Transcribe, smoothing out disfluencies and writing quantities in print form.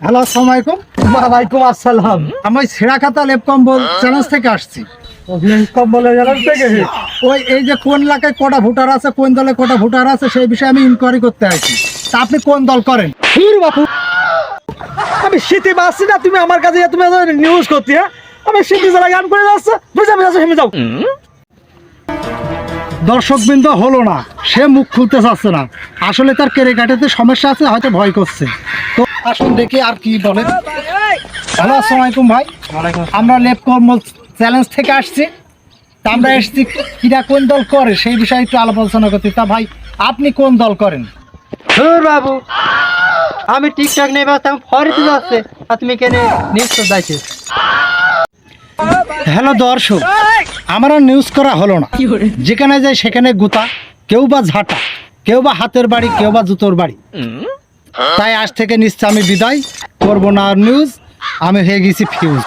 Hello, আসসালামু আলাইকুম। ওয়ালাইকুম আসসালাম। আমি ছেঁড়াখাতা লেপ কম্বল চ্যালেঞ্জ থেকে আসছি। কম্বলের জানার থেকে ওই এই যে কোন এলাকায় কটা ভোটার আছে, কোন দলে কটা ভোটার আছে, সেই বিষয়ে আমি ইনকোয়ারি করতে আসছি। তা আপনি কোন দল করেন? ধুর বাপু, আমি শীতে বাসছি না, তুমি আমার কাছে তুমি নিউজ করতে। হ্যাঁ, আমি শীতে যারা গান করে যাচ্ছে, বুঝা বুঝা হেমে যাও। দর্শকবৃন্দ হলো না, সে মুখ খুলতে চাচ্ছে না। আসলে তার কেরেকাটাতে সমস্যা আছে, হয়তো ভয় করছে। তো আসুন দেখি আর কি বলে। হ্যালো, আসসালামু আলাইকুম ভাই। আমরা লেপ কম্বল চ্যালেঞ্জ থেকে আসছি। তা আমরা এসছি কিরা কোন দল করে সেই বিষয়ে একটু আলাপ আলোচনা করতে। তা ভাই, আপনি কোন দল করেন? ধুর বাবু, আমি ঠিকঠাক নেই ব্যস্ত, আমি ফরিতে যাচ্ছে আর তুমি কেন নিশ্চয় যাইছে। হ্যালো দর্শক, আমার আর নিউজ করা হলো না। যেখানে যাই সেখানে গুতা, কেউ বা ঝাঁটা, কেউ বা হাতের বাড়ি, কেউ বা জুতোর বাড়ি। তাই আজ থেকে নিশ্চয় আমি বিদায় করবো না আর নিউজ। আমি হয়ে গেছি ফিউজ।